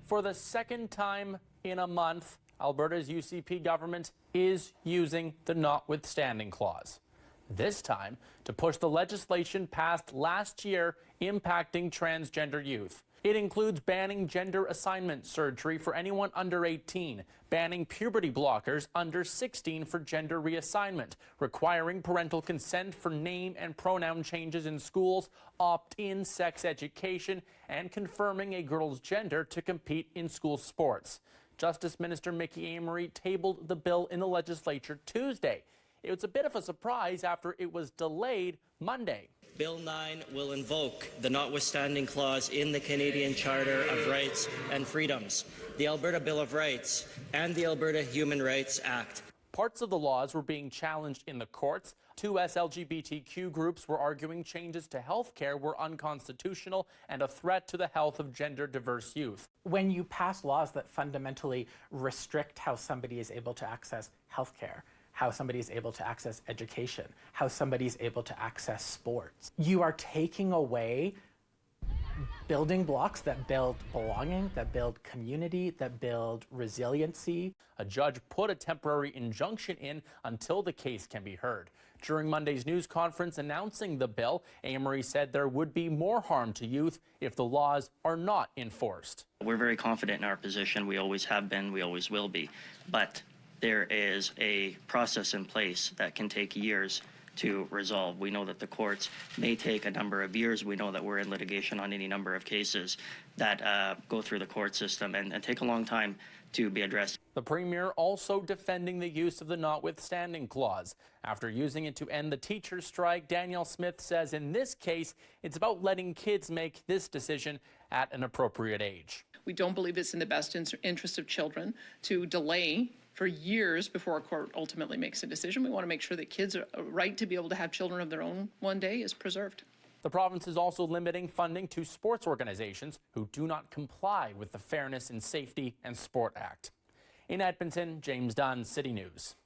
For the second time in a month, Alberta's UCP government is using the notwithstanding clause. This time to push the legislation passed last year impacting transgender youth. It includes banning gender assignment surgery for anyone under 18, banning puberty blockers under 16 for gender reassignment, requiring parental consent for name and pronoun changes in schools, opt-in sex education, and confirming a girl's gender to compete in school sports. Justice Minister Mickey Amery tabled the bill in the legislature Tuesday. It was a bit of a surprise after it was delayed Monday. Bill 9 will invoke the notwithstanding clause in the Canadian Charter of Rights and Freedoms, the Alberta Bill of Rights, and the Alberta Human Rights Act. Parts of the laws were being challenged in the courts. Two LGBTQ groups were arguing changes to health care were unconstitutional and a threat to the health of gender-diverse youth. When you pass laws that fundamentally restrict how somebody is able to access health care, how somebody is able to access education, how somebody is able to access sports, you are taking away building blocks that build belonging, that build community, that build resiliency. A judge put a temporary injunction in until the case can be heard. During Monday's news conference announcing the bill, Amery said there would be more harm to youth if the laws are not enforced. We're very confident in our position. We always have been, we always will be. But there is a process in place that can take years to resolve. We know that the courts may take a number of years. We know that we're in litigation on any number of cases that go through the court system and take a long time to be addressed. The Premier also defending the use of the notwithstanding clause. After using it to end the teacher strike, Danielle Smith says in this case, it's about letting kids make this decision at an appropriate age. We don't believe it's in the best interest of children to delay for years before a court ultimately makes a decision. We want to make sure that kids' right to be able to have children of their own one day is preserved. The province is also limiting funding to sports organizations who do not comply with the Fairness in Safety and Sport Act. In Edmonton, James Dunn, City News.